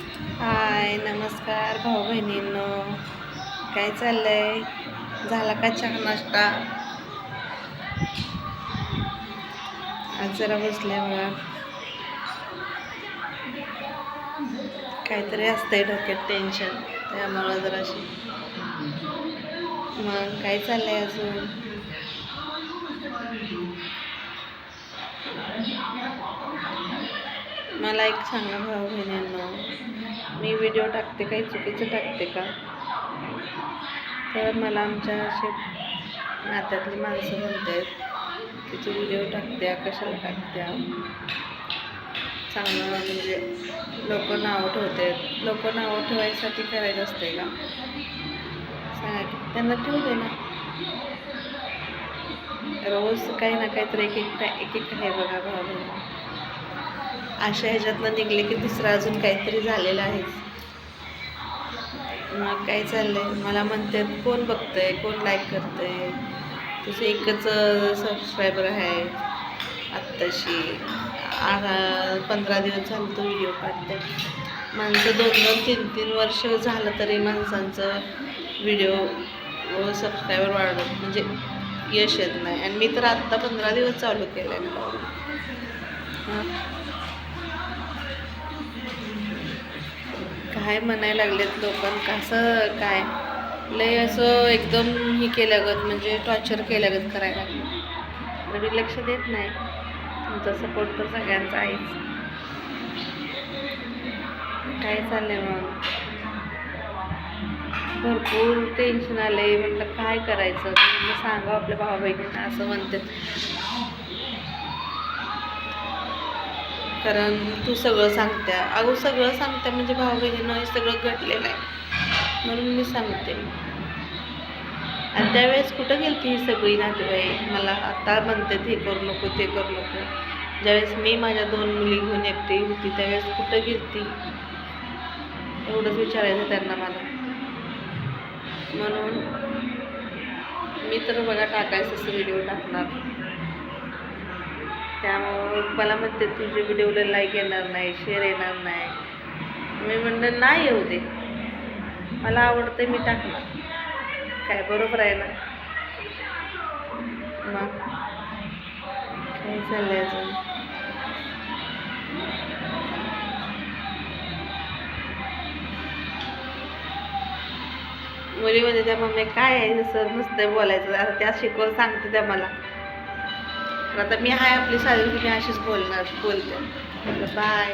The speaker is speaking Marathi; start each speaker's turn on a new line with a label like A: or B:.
A: हाय, नमस्कार भाऊ बहिणींनो. काय चाललंय? झाला का चहा नाश्ता? आज जरा बसले बघा, काहीतरी असतंय डोक्यात टेन्शन, त्यामुळं जराशी. मग काय चाललंय अजून? मला एक सांगा भाऊ बहिणींनो, मी व्हिडिओ टाकते काही चुकीचं टाकते का? तर मला आमच्या असे नात्यातली माणसं म्हणतात की तू व्हिडिओ टाकत्या, कशाला टाकत्या? चांगलं म्हणजे लोक नावं ठेवतात. लोक नावं ठेवायसाठी करायचं असते का? सांगा की त्यांना ठेवू दे ना. रोज काही ना काहीतरी एक एक आहे बघा भाऊ बहिणी. अशा ह्याच्यातनं निघले की दुसरं अजून काहीतरी झालेलं आहे. मग काय चाललंय? मला म्हणतात कोण बघतंय, कोण लाईक करतंय, तुझं एकच सबस्क्रायबर आहे आत्ताशी, 15 दिवस झालं तो व्हिडिओ काढते. माणसं 2-2, 3-3 वर्ष झालं तरी माणसांचं व्हिडिओ व सबस्क्रायबर वाढत म्हणजे यश येत नाही. आणि मी तर आत्ता 15 दिवस चालू केलं आहे. काय म्हणायला लागलेत लोकांना, कसं काय लय असं एकदम हे केल्यागत म्हणजे टॉर्चर केल्यागत करायला लागलं. तरी लक्ष देत नाही. तुमचा सपोर्ट तर सगळ्यांचा आहेच. काय चाललंय मग? भरपूर टेन्शन आलंय. म्हटलं काय करायचं, सांगा आपल्या भावा बहिणींना असं म्हणते. कारण तू सगळं सांगत्या. अगो सगळं सांगत्या म्हणजे भाऊ बहिणींना हे सगळं घडलेलं आहे म्हणून मी सांगते. आणि त्यावेळेस कुठं गेलती ही सगळी नातेवाईक? मला आता म्हणते हे करू नको, ते करू नको. ज्यावेळेस मी माझ्या 2 मुली घेऊन एकटी होती त्यावेळेस कुठं गेलती? एवढंच विचारायचं त्यांना मला. म्हणून मी तर बघा टाकायचं व्हिडिओ टाकणार. त्यामुळं मला म्हणते तुझ्या व्हिडिओला लाईक येणार नाही, शेअर येणार नाही. मी म्हणलं नाही येऊ दे, मला आवडते मी टाकणार. काय बरोबर आहे ना? मग काय चाललंय अजून? मुलीमध्ये त्या मम्मी काय आहे जसं नुसतं बोलायचं, आता त्या शिकवून सांगते त्या मला. आता मी आहे आपली साधी, मी अशीच बोलते. बाय.